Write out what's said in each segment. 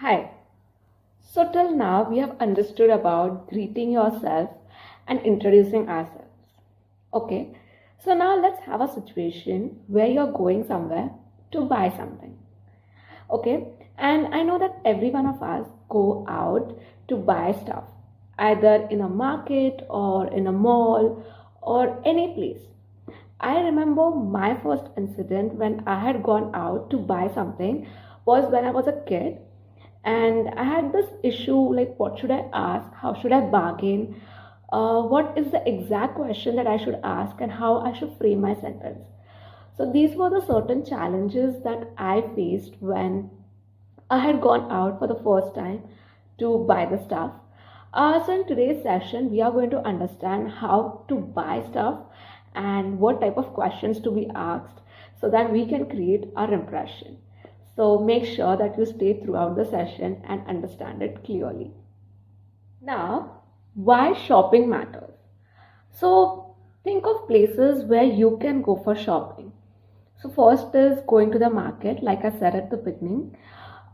Hi. So till now we have understood about greeting yourself and introducing ourselves. Okay. So now let's have a situation where you're going somewhere to buy something. Okay. And I know that every one of us go out to buy stuff, either in a market or in a mall or any place. I remember my first incident when I had gone out to buy something was when I was a kid, and I had this issue like, what should I ask? How should I bargain? What is the exact question that I should ask, and how I should frame my sentence? So, these were the certain challenges that I faced when I had gone out for the first time to buy the stuff. So, in today's session, we are going to understand how to buy stuff and what type of questions to be asked so that we can create our impression. So, make sure that you stay throughout the session and understand it clearly. Now, why shopping matters? So, think of places where you can go for shopping. So, first is going to the market, like I said at the beginning,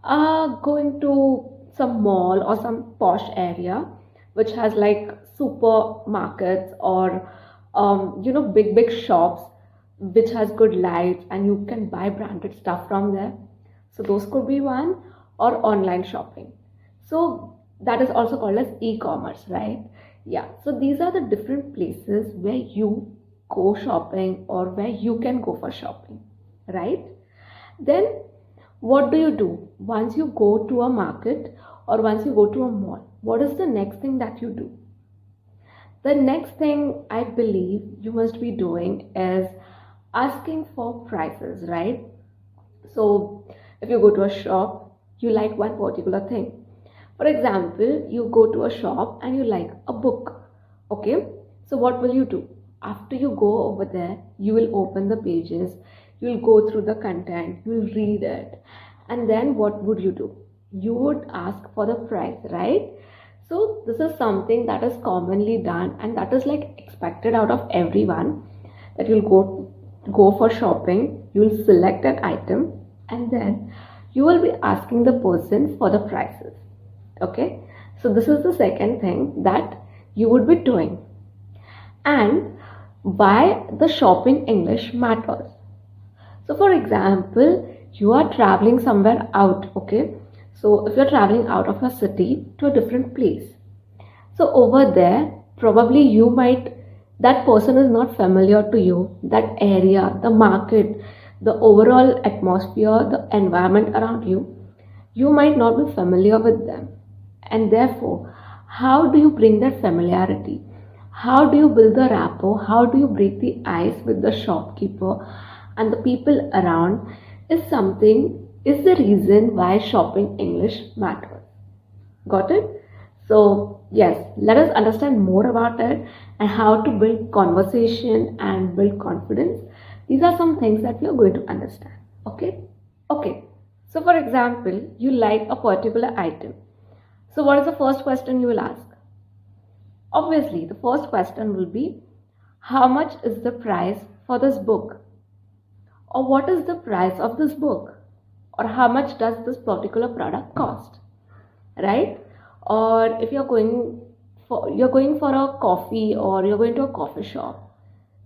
going to some mall or some posh area which has like supermarkets or big shops which has good lights and you can buy branded stuff from there. So those could be one, or online shopping. So that is also called as e-commerce, right? Yeah. So these are the different places where you go shopping or where you can go for shopping, right? Then what do you do once you go to a market or once you go to a mall? What is the next thing that you do? The next thing I believe you must be doing is asking for prices, right? So, if you go to a shop, you like one particular thing. For example, you go to a shop and you like a book. Okay, so what will you do? After you go over there, you will open the pages, you will go through the content, you will read it, and then what would you do? You would ask for the price, right? So, this is something that is commonly done and that is like expected out of everyone, that you'll go for shopping, you'll select an item, and then you will be asking the person for the prices. Okay, so this is the second thing that you would be doing. And why the shopping English matters. So for example, you are traveling somewhere out. Okay, so if you're traveling out of a city to a different place, so over there, probably you might, that person is not familiar to you, that area, the market, the overall atmosphere, the environment around you, you might not be familiar with them. And therefore, how do you bring that familiarity? How do you build the rapport? How do you break the ice with the shopkeeper and the people around is the reason why shopping English matters. Got it? So, yes, let us understand more about it and how to build conversation and build confidence. These are some things that we are going to understand. Okay? Okay. So, for example, you like a particular item. So, what is the first question you will ask? Obviously, the first question will be, how much is the price for this book? Or what is the price of this book? Or how much does this particular product cost? Right? Or if you're going for a coffee or you're going to a coffee shop,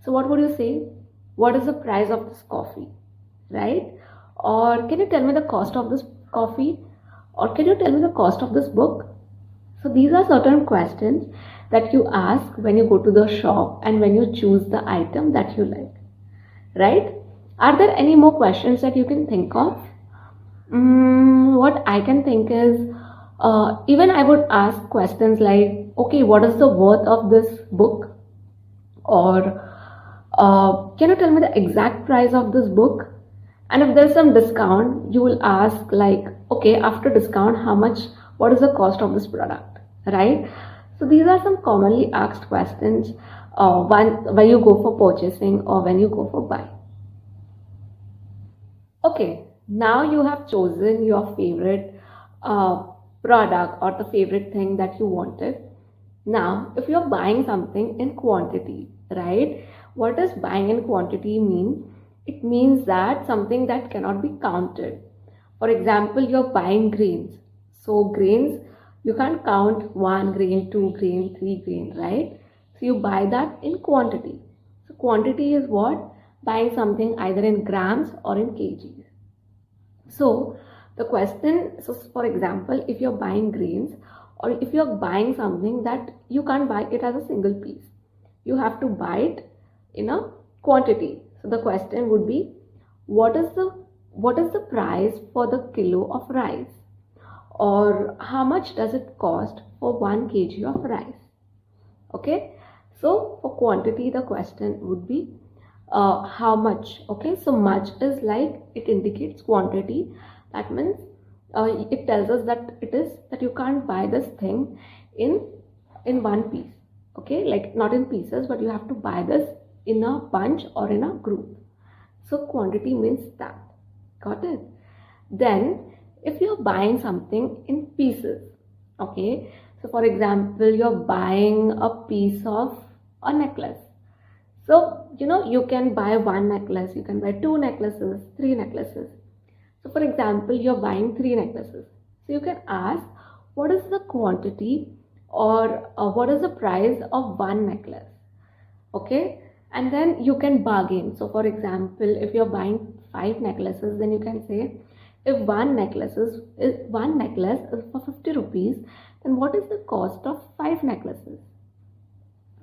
so what would you say? What is the price of this coffee? Right? Or can you tell me the cost of this coffee? Or can you tell me the cost of this book? So these are certain questions that you ask when you go to the shop and when you choose the item that you like, right? Are there any more questions that you can think of? What I can think is, even I would ask questions like, okay, what is the worth of this book? Or can you tell me the exact price of this book? And if there's some discount, you will ask like, okay, after discount, what is the cost of this product, right? So these are some commonly asked questions when you go for purchasing or when you go for buying. Okay, now you have chosen your favorite uh, product or the favorite thing that you wanted. Now, if you're buying something in quantity, right? What does buying in quantity mean? It means that something that cannot be counted. For example, you're buying grains. So grains, you can't count 1 grain, 2 grain, 3 grain, right? So you buy that in quantity. So quantity is what? Buying something either in grams or in kgs. So the question, so for example, if you're buying grains or if you're buying something that you can't buy it as a single piece, you have to buy it in a quantity. So the question would be, what is the price for the kilo of rice, or how much does it cost for 1 kg of rice? Okay, so for quantity the question would be how much. Okay, so much is like, it indicates quantity. That means it tells us that it is that you can't buy this thing in one piece. Okay, like not in pieces, but you have to buy this in a bunch or in a group. So quantity means that. Got it? Then if you're buying something in pieces, okay, so for example, you're buying a piece of a necklace. So, you can buy one necklace, you can buy two necklaces, three necklaces. So, for example, you're buying three necklaces. So, you can ask, what is the quantity, or what is the price of one necklace? Okay, and then you can bargain. So, for example, if you're buying five necklaces, then you can say, if one necklace is for 50 rupees, then what is the cost of five necklaces?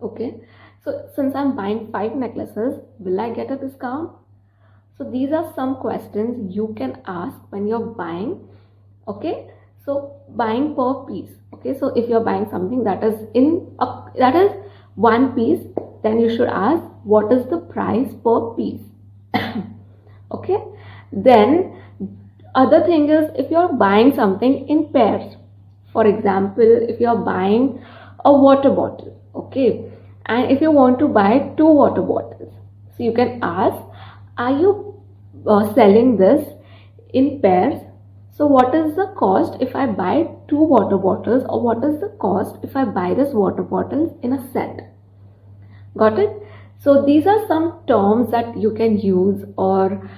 Okay, so since I'm buying five necklaces, will I get a discount? So these are some questions you can ask when you're buying. Okay, so buying per piece. Okay, so if you're buying something that is one piece, then you should ask, what is the price per piece? Okay, then other thing is, if you're buying something in pairs, for example, if you're buying a water bottle, okay, and if you want to buy two water bottles, so you can ask, are you selling this in pairs? So what is the cost if I buy two water bottles, or what is the cost if I buy this water bottles in a set? Got it? So these are some terms that you can use, or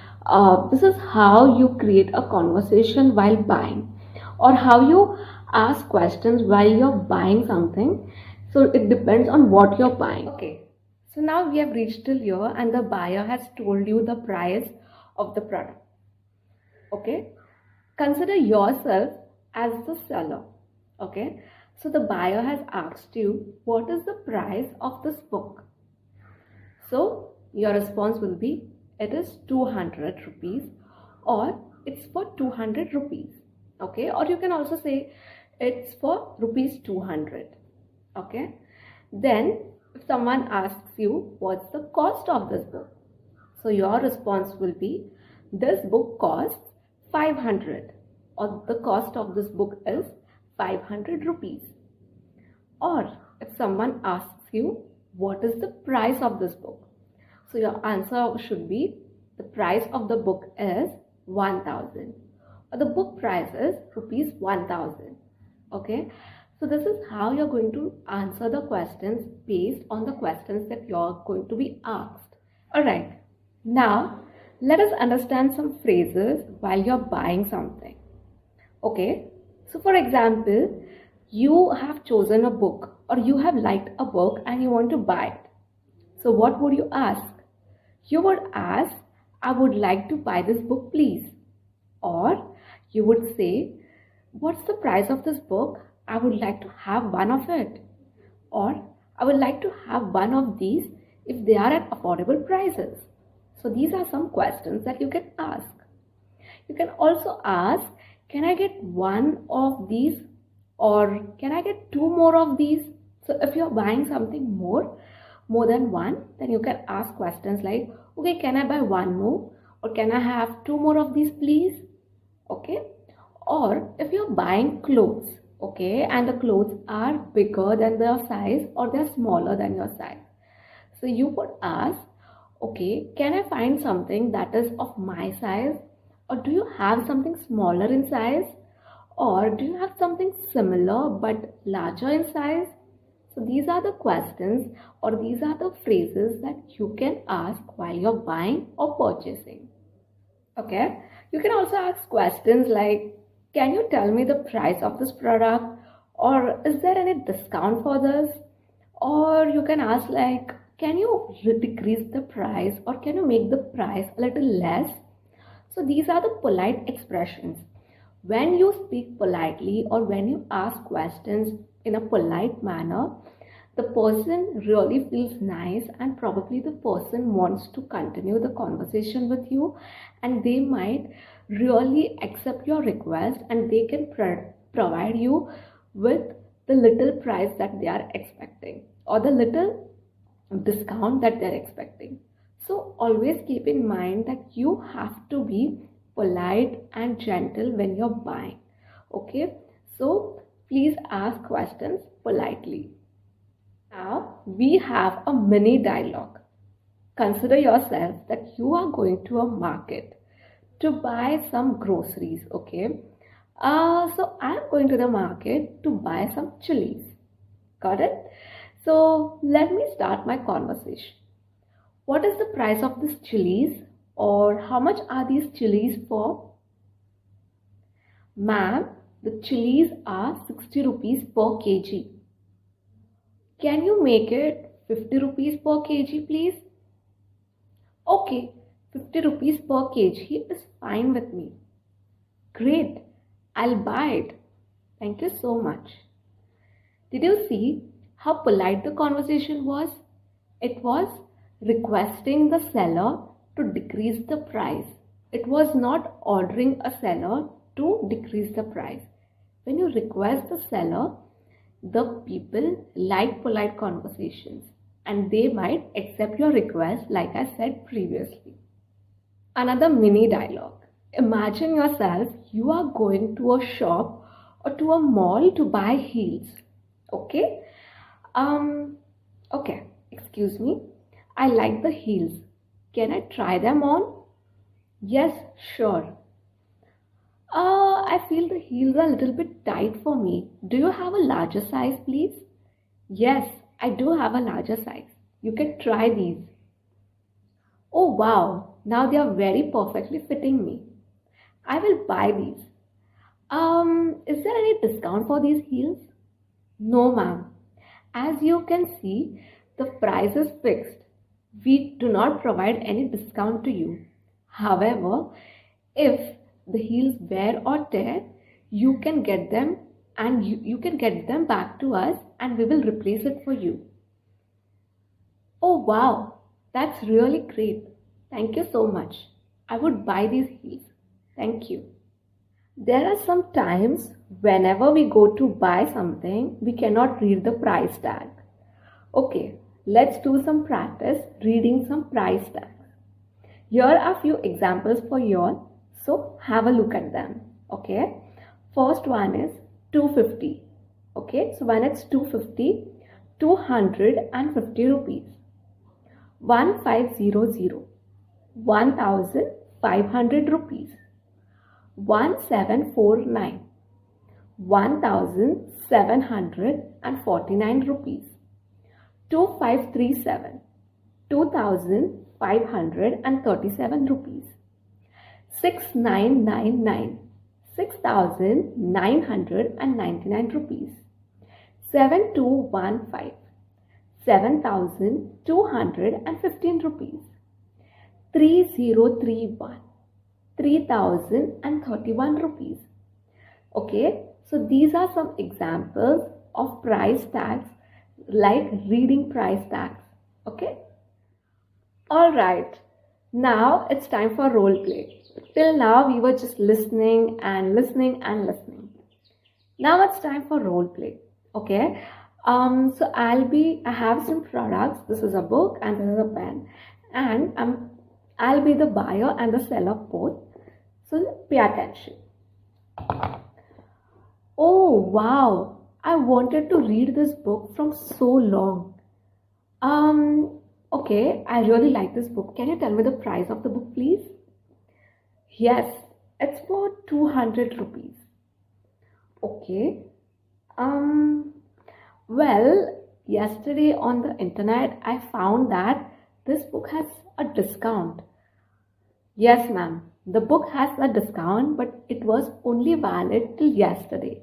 this is how you create a conversation while buying, or how you ask questions while you're buying something. So it depends on what you're buying. Okay, so now we have reached till here, and the buyer has told you the price of the product. Okay, consider yourself as the seller. Okay, so the buyer has asked you, what is the price of this book? So your response will be, it is 200 rupees, or it's for 200 rupees. Okay, or you can also say it's for rupees 200. Okay, then if someone asks you, what's the cost of this book? So your response will be, this book costs 500, or the cost of this book is 500 rupees. Or if someone asks you, what is the price of this book? So your answer should be, the price of the book is 1000, or the book price is rupees 1000. Okay, so this is how you're going to answer the questions based on the questions that you're going to be asked. Alright, now let us understand some phrases while you're buying something. Okay, so for example, you have chosen a book, or you have liked a book and you want to buy it. So what would you ask? You would ask, I would like to buy this book, please. Or you would say, what's the price of this book? I would like to have one of it. Or I would like to have one of these if they are at affordable prices. So these are some questions that you can ask. You can also ask, can I get one of these, or can I get two more of these? So if you're buying something more than one, then you can ask questions like, okay, can I buy one more, or can I have two more of these, please? Okay, or if you're buying clothes, okay, and the clothes are bigger than their size, or they're smaller than your size, so you would ask, okay, can I find something that is of my size, or do you have something smaller in size, or do you have something similar but larger in size? So these are the questions, or these are the phrases that you can ask while you're buying or purchasing. Okay, you can also ask questions like, Can you tell me the price of this product? Or is there any discount for this? Or you can ask like, can you decrease the price or can you make the price a little less? So these are the polite expressions. When you speak politely or when you ask questions in a polite manner, the person really feels nice and probably the person wants to continue the conversation with you, and they might really accept your request and they can provide you with the little price that they are expecting or the little discount that they're expecting. So always keep in mind that you have to be polite and gentle when you're buying. Okay, so please ask questions politely. Now we have a mini dialogue. Consider yourself that you are going to a market to buy some groceries. Okay, so I'm going to the market to buy some chilies. Got it? So let me start my conversation. What is the price of these chilies, or how much are these chilies for? Ma'am, the chilies are 60 rupees per kg. Can you make it 50 rupees per kg, please? Okay, 50 rupees per kg is fine with me. Great, I'll buy it. Thank you so much. Did you see how polite the conversation was? It was requesting the seller to decrease the price. It was not ordering a seller to decrease the price. When you request the seller, the people like polite conversations and they might accept your request, like I said previously. Another mini dialogue. Imagine yourself, you are going to a shop or to a mall to buy heels. Okay? Okay, excuse me. I like the heels. Can I try them on? Yes, sure. I feel the heels are a little bit tight for me. Do you have a larger size, please? Yes, I do have a larger size. You can try these. Oh wow, now they are very perfectly fitting me. I will buy these. Is there any discount for these heels? No, ma'am. As you can see, the price is fixed. We do not provide any discount to you. However, if the heels wear or tear, you can get them and you can get them back to us and we will replace it for you. Oh wow, that's really great. Thank you so much. I would buy these heels. Thank you. There are some times whenever we go to buy something, we cannot read the price tag. Okay, let's do some practice reading some price tags. Here are few examples for you all, so have a look at them. Okay, first one is 250. Okay, so when it's 250, 250 rupees. 1500, 1500 rupees. 1749, 1749 rupees. 2537, 2537 rupees. 6999, 6999 rupees. 7215, 7215 rupees. 3031, 3031 rupees. Okay, so these are some examples of price tags, like reading price tags. Okay, all right, now it's time for role play. Till now we were just listening and listening and listening. Now it's time for role play. Okay, so I have some products. This is a book and this is a pen, and I'll be the buyer and the seller both. So pay attention. Oh wow, I wanted to read this book from so long. Okay, I really like this book. Can you tell me the price of the book, please? Yes, it's for 200 rupees. Okay. Um, well, yesterday on the internet, I found that this book has a discount. Yes, ma'am. The book has a discount, but it was only valid till yesterday.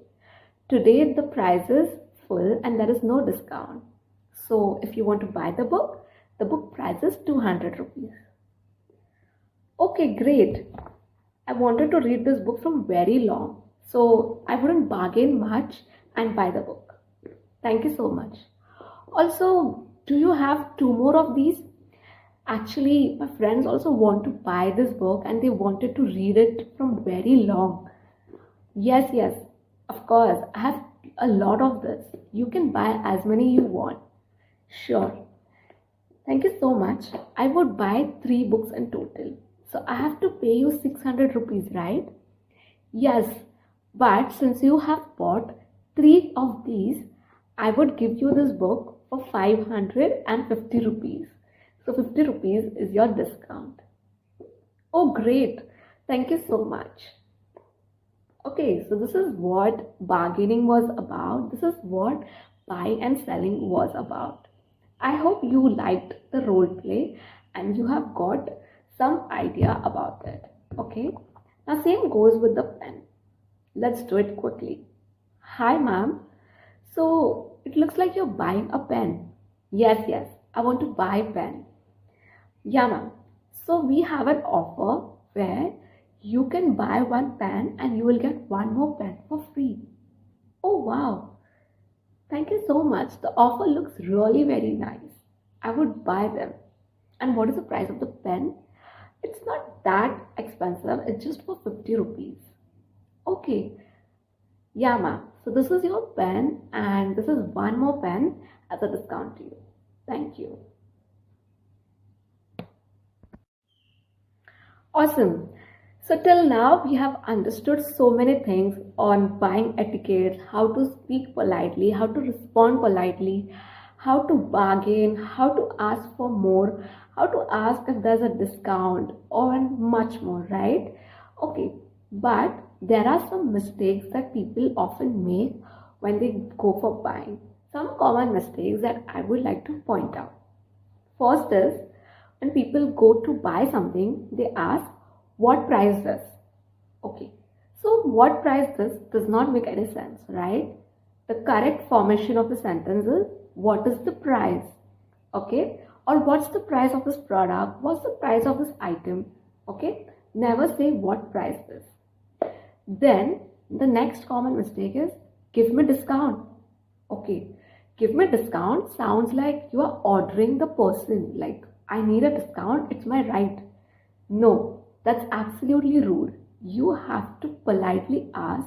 Today the price is full and there is no discount. So if you want to buy the book price is 200 rupees. Okay, great. I wanted to read this book from very long, so I wouldn't bargain much and buy the book. Thank you so much. Also, do you have two more of these? Actually, my friends also want to buy this book and they wanted to read it from very long. Yes, yes, of course. I have a lot of this. You can buy as many you want. Sure. Thank you so much. I would buy three books in total. So I have to pay you 600 rupees, right? Yes, but since you have bought three of these, I would give you this book for 550 rupees. So 50 rupees is your discount. Oh, great. Thank you so much. Okay, so this is what bargaining was about. This is what buying and selling was about. I hope you liked the role play and you have got some idea about it. Okay, now same goes with the pen. Let's do it quickly. Hi, ma'am. So it looks like you're buying a pen. Yes, yes, I want to buy a pen. Yeah, ma'am. So we have an offer where you can buy one pen and you will get one more pen for free. Oh, wow. Thank you so much. The offer looks really very nice. I would buy them. And what is the price of the pen? It's not that expensive. It's just for 50 rupees. Okay. Yeah, ma'am. So this is your pen and this is one more pen as a discount to you. Thank you. Awesome. So till now we have understood so many things on buying etiquette, how to speak politely, how to respond politely, how to bargain, how to ask for more, how to ask if there's a discount, and much more, right? Okay, but there are some mistakes that people often make when they go for buying. Some common mistakes that I would like to point out. First is when people go to buy something, they ask, what price this? Okay, so what price this does not make any sense, right? The correct formation of the sentence is, what is the price? Okay, or what's the price of this product? What's the price of this item? Okay, never say what price this. Then the next common mistake is, give me discount. Okay, give me discount sounds like you are ordering the person, like, I need a discount, it's my right. No, that's absolutely rude. You have to politely ask,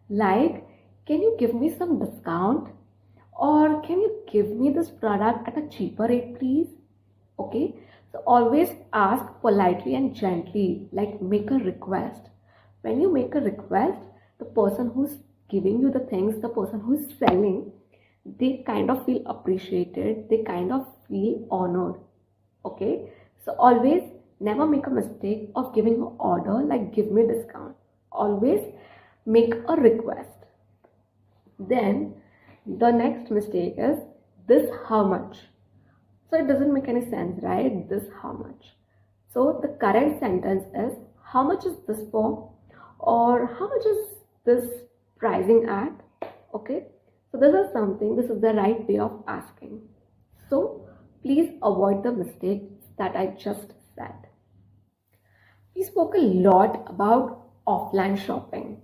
like, can you give me some discount? Or can you give me this product at a cheaper rate, please? Okay, so always ask politely and gently, like make a request. When you make a request, the person who's giving you the things, the person who's selling, they kind of feel appreciated, they kind of feel honored. Okay, so always never make a mistake of giving an order like give me discount. Always make a request. Then the next mistake is, this how much? So it doesn't make any sense, right? This how much? So the correct sentence is, how much is this for? Or how much is this pricing at? Okay, so this is the right way of asking. So please avoid the mistakes that I just said. We spoke a lot about offline shopping,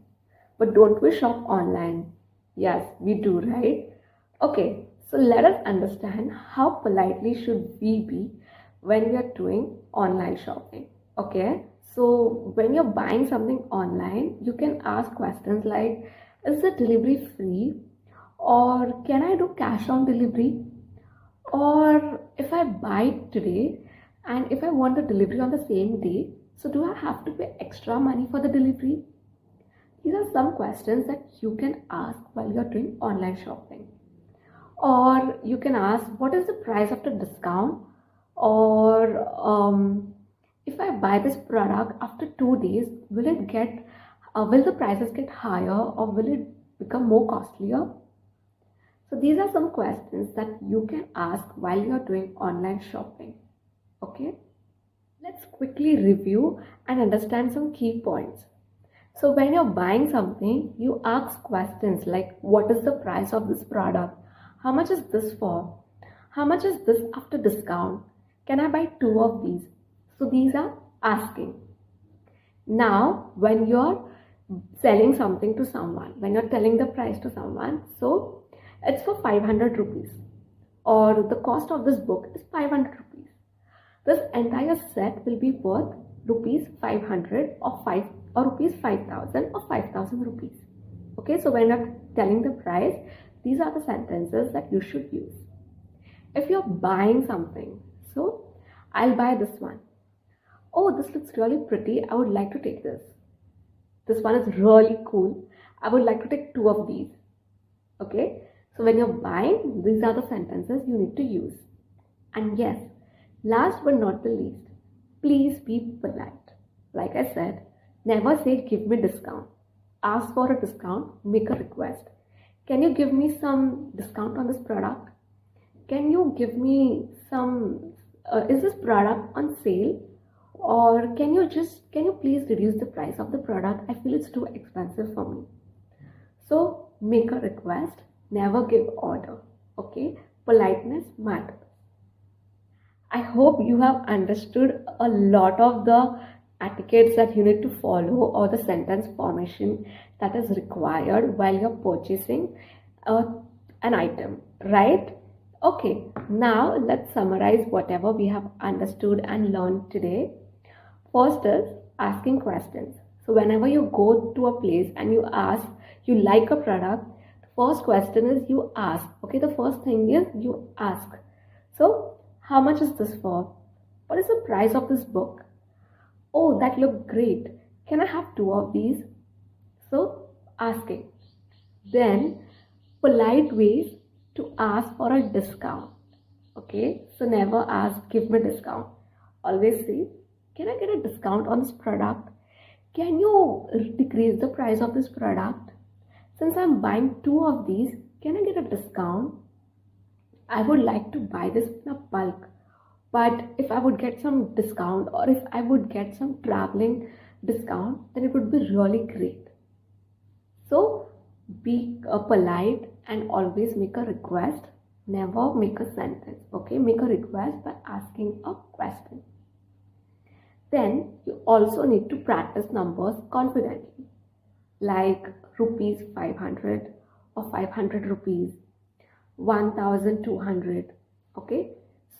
but don't we shop online? Yes, we do, right? Okay, so let us understand how politely should we be when we are doing online shopping. Okay, so when you're buying something online, you can ask questions like, is the delivery free? Or can I do cash on delivery? Or if I buy it today and if I want the delivery on the same day, so do I have to pay extra money for the delivery? These are some questions that you can ask while you're doing online shopping. Or you can ask, what is the price after discount? Or if I buy this product after 2 days, will the prices get higher or will it become more costlier? So these are some questions that you can ask while you're doing online shopping. Okay, Let's quickly review and understand some key points. So when you're buying something, you ask questions like what is the price of this product? How much is this for? How much is this after discount? Can I buy two of these? So these are asking. Now, when you're selling something to someone, when you're telling the price to someone, so it's for 500 rupees, or the cost of this book is 500 rupees. This entire set will be worth rupees 500 or 5 or rupees 5000 or 5000 rupees. Okay, so when you're telling the price, these are the sentences that you should use. If you're buying something, so I'll buy this one. Oh, this looks really pretty. I would like to take this. This one is really cool. I would like to take two of these. Okay, so when you're buying, these are the sentences you need to use. And yes, last but not the least, please be polite. Like I said, never say give me discount. Ask for a discount, make a request. Can you give me some discount on this product? Can you give me some, is this product on sale? Or can you please reduce the price of the product? I feel it's too expensive for me. So make a request, never give order. Okay, politeness matters. I hope you have understood a lot of the etiquettes that you need to follow or the sentence formation that is required while you're purchasing uh, an item, right? Okay, now let's summarize whatever we have understood and learned today. First is asking questions. So whenever you go to a place and you ask, you like a product, the first question is you ask. Okay, the first thing is you ask. So how much is this for? What is the price of this book? Oh, that looked great. Can I have two of these? So asking. Then polite ways to ask for a discount. Okay, so never ask, give me discount. Always say, can I get a discount on this product? Can you decrease the price of this product? Since I'm buying two of these, can I get a discount? I would like to buy this in a bulk, but if I would get some discount or if I would get some traveling discount, then it would be really great. So be polite and always make a request. Never make a sentence. Okay, make a request by asking a question. Then you also need to practice numbers confidently, like rupees 500 or 500 rupees, 1200. Okay,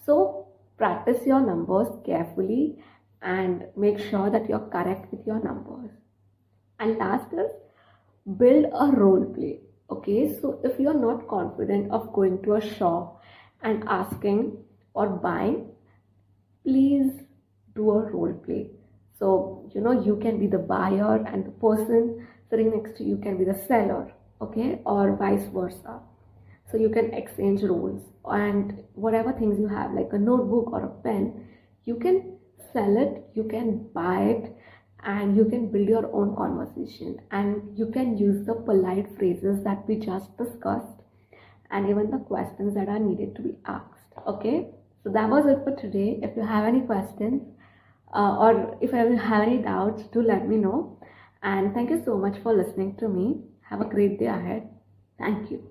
so practice your numbers carefully and make sure that you're correct with your numbers. And last is build a role play. Okay, so if you're not confident of going to a shop and asking or buying, please do a role play. So you can be the buyer and the person sitting next to you can be the seller. Okay, or vice versa. So you can exchange roles, and whatever things you have like a notebook or a pen, you can sell it, you can buy it, and you can build your own conversation, and you can use the polite phrases that we just discussed and even the questions that are needed to be asked. Okay, so that was it for today. If you have any questions or if you have any doubts, do let me know. And thank you so much for listening to me. Have a great day ahead. Thank you.